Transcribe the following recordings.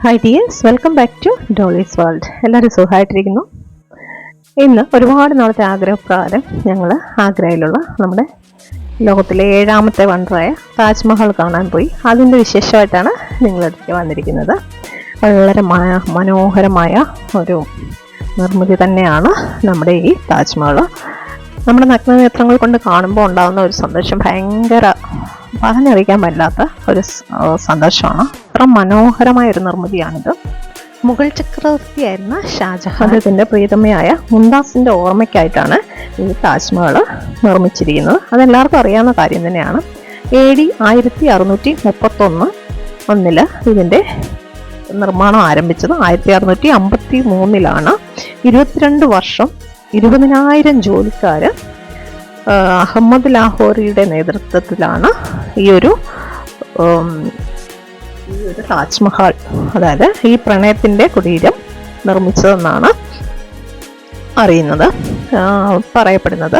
Hi dears, welcome back to Dolly's world. എല്ലാവരും സുഖമായിട്ടിരിക്കുന്നു. ഇന്ന് ഒരുപാട് നാളത്തെ ആഗ്രഹപ്രകാരം ഞങ്ങൾ ആഗ്രയിലുള്ള നമ്മുടെ ലോകത്തിലെ 7ാമത്തെ വണ്ടറായ താജ്മഹൽ കാണാൻ പോയി. അതിൻ്റെ വിശേഷമായിട്ടാണ് നിങ്ങളടുത്തേക്ക് വന്നിരിക്കുന്നത്. വളരെ മനോഹരമായ ഒരു നിർമ്മിതി തന്നെയാണ് നമ്മുടെ ഈ താജ്മഹൽ. നമ്മുടെ നഗ്നനേത്രങ്ങൾ കൊണ്ട് കാണുമ്പോൾ ഉണ്ടാകുന്ന ഒരു സന്തോഷം ഭയങ്കര പറഞ്ഞറിയിക്കാൻ പറ്റാത്ത ഒരു സന്തോഷമാണ്. അത്ര മനോഹരമായ ഒരു നിർമ്മിതിയാണിത്. മുഗൾ ചക്രവർത്തിയായിരുന്ന ഷാജഹാൻ അദ്ദേഹത്തിൻ്റെ പ്രിയതമയായ മുംതാസിൻ്റെ ഓർമ്മയ്ക്കായിട്ടാണ് ഈ താജ്മഹൽ നിർമ്മിച്ചിരിക്കുന്നത്. അതെല്ലാവർക്കും അറിയാവുന്ന കാര്യം തന്നെയാണ്. AD 1631 ഇതിൻ്റെ നിർമ്മാണം ആരംഭിച്ചത്. 1653 22 വർഷം 20,000 ജോലിക്കാർ അഹമ്മദ് ലാഹോറിയുടെ നേതൃത്വത്തിലാണ് ഈ ഒരു താജ്മഹൽ, അതായത് ഈ പ്രണയത്തിൻ്റെ കുടീരം നിർമ്മിച്ചതെന്നാണ് പറയപ്പെടുന്നത്.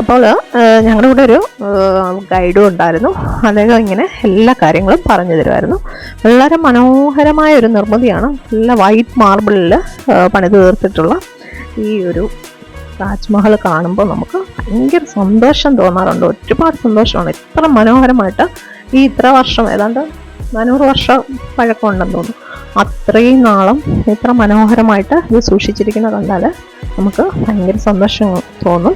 അപ്പോൾ ഞങ്ങളുടെ കൂടെ ഒരു ഗൈഡും ഉണ്ടായിരുന്നു. അദ്ദേഹം ഇങ്ങനെ എല്ലാ കാര്യങ്ങളും പറഞ്ഞു തരുമായിരുന്നു. വളരെ മനോഹരമായ ഒരു നിർമ്മിതിയാണ്. നല്ല വൈറ്റ് മാർബിളിൽ പണിത് തീർത്തിട്ടുള്ള ഈ ഒരു താജ്മഹൽ കാണുമ്പോൾ നമുക്ക് ഭയങ്കര സന്തോഷം തോന്നാറുണ്ട്. ഒരുപാട് സന്തോഷമാണ്. ഇത്ര മനോഹരമായിട്ട് ഇത്ര വർഷം, ഏതാണ്ട് 400 വർഷം പഴക്കമുണ്ടെന്ന് തോന്നുന്നു. അത്രയും നാളും ഇത്ര മനോഹരമായിട്ട് ഇത് സൂക്ഷിച്ചിരിക്കുന്ന കണ്ടാൽ നമുക്ക് ഭയങ്കര സന്തോഷം തോന്നും.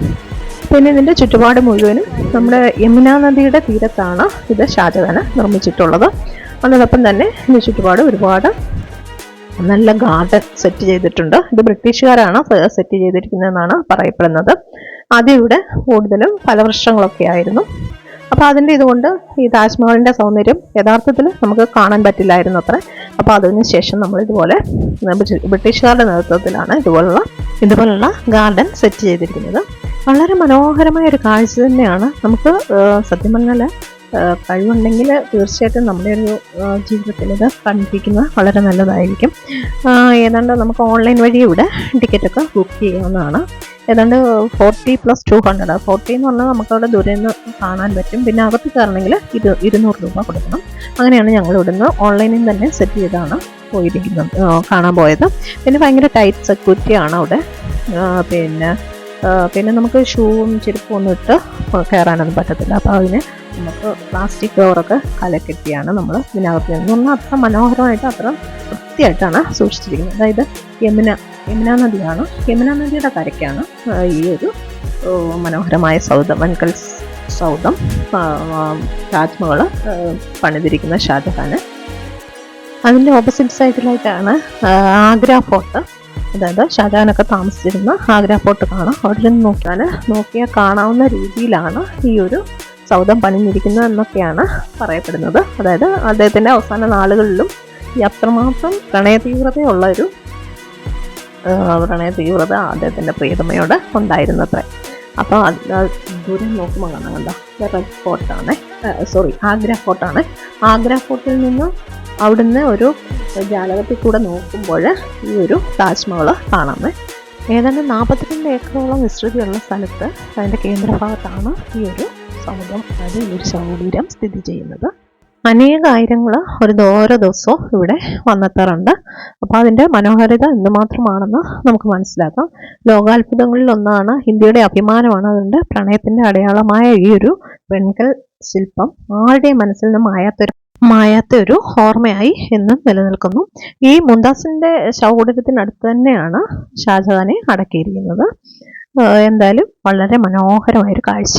പിന്നെ ഇതിൻ്റെ ചുറ്റുപാട് മുഴുവനും നമ്മുടെ യമുന നദിയുടെ തീരത്താണ് ഇത് ഷാജഹാൻ നിർമ്മിച്ചിട്ടുള്ളത്. അതോടൊപ്പം തന്നെ ഇതിന് ചുറ്റുപാട് ഒരുപാട് നല്ല ഗാർഡൻ സെറ്റ് ചെയ്തിട്ടുണ്ട്. ഇത് ബ്രിട്ടീഷുകാരാണ് സെറ്റ് ചെയ്തിരിക്കുന്നതെന്നാണ് പറയപ്പെടുന്നത്. ആദ്യം ഇവിടെ കൂടുതലും ഫലവൃക്ഷങ്ങളൊക്കെ ആയിരുന്നു. അപ്പോൾ അതിൻ്റെ ഇതുകൊണ്ട് ഈ താജ്മഹലിൻ്റെ സൗന്ദര്യം യഥാർത്ഥത്തിൽ നമുക്ക് കാണാൻ പറ്റില്ലായിരുന്നു അത്ര. അപ്പോൾ അതിന് ശേഷം നമ്മൾ ഇതുപോലെ ബ്രിട്ടീഷുകാരുടെ നേതൃത്വത്തിലാണ് ഇതുപോലുള്ള ഗാർഡൻ സെറ്റ് ചെയ്തിരിക്കുന്നത്. വളരെ മനോഹരമായ ഒരു കാഴ്ച തന്നെയാണ്. നമുക്ക് സത്യം പറഞ്ഞാൽ കഴിവുണ്ടെങ്കിൽ തീർച്ചയായിട്ടും നമ്മുടെ ഒരു ജീവിതത്തിൽ ഇത് കണ്ടിരിക്കുന്നത് വളരെ നല്ലതായിരിക്കും. ഏതാണ്ട് നമുക്ക് ഓൺലൈൻ വഴി ഇവിടെ ടിക്കറ്റൊക്കെ ബുക്ക് ചെയ്യാവുന്നതാണ്. ഏതാണ്ട് 40+200, 40 എന്ന് പറഞ്ഞാൽ നമുക്കവിടെ ദൂരെ നിന്ന് കാണാൻ പറ്റും. പിന്നെ അകത്ത് കയറണമെങ്കിൽ 200 രൂപ കൊടുക്കണം. അങ്ങനെയാണ് ഞങ്ങൾ ഇവിടുന്ന് ഓൺലൈനിൽ തന്നെ സെറ്റ് ചെയ്താണ് കാണാൻ പോയത്. പിന്നെ ഭയങ്കര ടൈറ്റ് സെക്യൂരിറ്റിയാണ് അവിടെ. പിന്നെ നമുക്ക് ഷൂവും ചെരുപ്പും ഒന്നും ഇട്ട് കയറാനൊന്നും പറ്റത്തില്ല. അപ്പോൾ അതിന് നമുക്ക് പ്ലാസ്റ്റിക് കവറൊക്കെ കലക്കെട്ടിയാണ് നമ്മൾ ഇതിനകത്ത് നിന്ന് പറഞ്ഞാൽ അത്ര മനോഹരമായിട്ട് അത്ര വൃത്തിയായിട്ടാണ് സൂക്ഷിച്ചിരിക്കുന്നത്. അതായത് യമുന നദിയാണ്. യമുന നദിയുടെ കരയ്ക്കാണ് ഈ ഒരു മനോഹരമായ വൻകൽ സൗധം താജ്മഹൽ പണിതിരിക്കുന്ന ഷാജഹാൻ. അതിൻ്റെ ഓപ്പോസിറ്റ് സൈഡിലായിട്ടാണ് ആഗ്ര ഫോർട്ട്, അതായത് ഷാജഹാനൊക്കെ താമസിച്ചിരുന്ന ആഗ്ര ഫോർട്ട് കാണാം. അവിടെ നിന്ന് നോക്കിയാൽ കാണാവുന്ന രീതിയിലാണ് ഈ ഒരു സൗധം പണിഞ്ഞിരിക്കുന്നത് എന്നൊക്കെയാണ് പറയപ്പെടുന്നത്. അതായത് അദ്ദേഹത്തിൻ്റെ അവസാന നാളുകളിലും ഈ അത്രമാത്രം പ്രണയ തീവ്രത അദ്ദേഹത്തിൻ്റെ പ്രിയതമയോട് ഉണ്ടായിരുന്നത്രേ. അപ്പോൾ ദൂരം നോക്കുമ്പോൾ കാണാം, കണ്ടോ, റെഡ് ഫോർട്ടാണ്, ആഗ്ര ഫോർട്ടാണ്. ആഗ്ര ഫോർട്ടിൽ നിന്ന് അവിടുന്ന് ഒരു ജാലകത്തിൽ കൂടെ നോക്കുമ്പോൾ ഈ ഒരു താജ്മഹൽ കാണാമേ. ഏതാണ്ട് 42 ഏക്കറോളം വിസ്തൃതിയുള്ള സ്ഥലത്ത് അതിൻ്റെ കേന്ദ്രഭാഗത്താണ് ഈ ഒരു സൗധം, അതായത് ഈ ഒരു ശവകുടീരം സ്ഥിതി ചെയ്യുന്നത്. അനേകായിരങ്ങൾ ഓരോ ദിവസവും ഇവിടെ വന്നെത്താറുണ്ട്. അപ്പോൾ അതിൻ്റെ മനോഹാരിത എന്തുമാത്രമാണെന്ന് നമുക്ക് മനസ്സിലാക്കാം. ലോകാത്ഭുതങ്ങളിൽ ഒന്നാണ്, ഇന്ത്യയുടെ അഭിമാനമാണ്. അതുകൊണ്ട് പ്രണയത്തിൻ്റെ അടയാളമായ ഈ ഒരു വെൺകൽ ശില്പം ആരുടെയും മനസ്സിൽ നിന്ന് മായാത്ത ഒരു ഓർമ്മയായി എന്നും നിലനിൽക്കുന്നു. ഈ മുംതാസിൻ്റെ ശവകുടീരത്തിനടുത്ത് തന്നെയാണ് ഷാജഹാനെ അടക്കിയിരിക്കുന്നത്. എന്തായാലും വളരെ മനോഹരമായൊരു കാഴ്ച.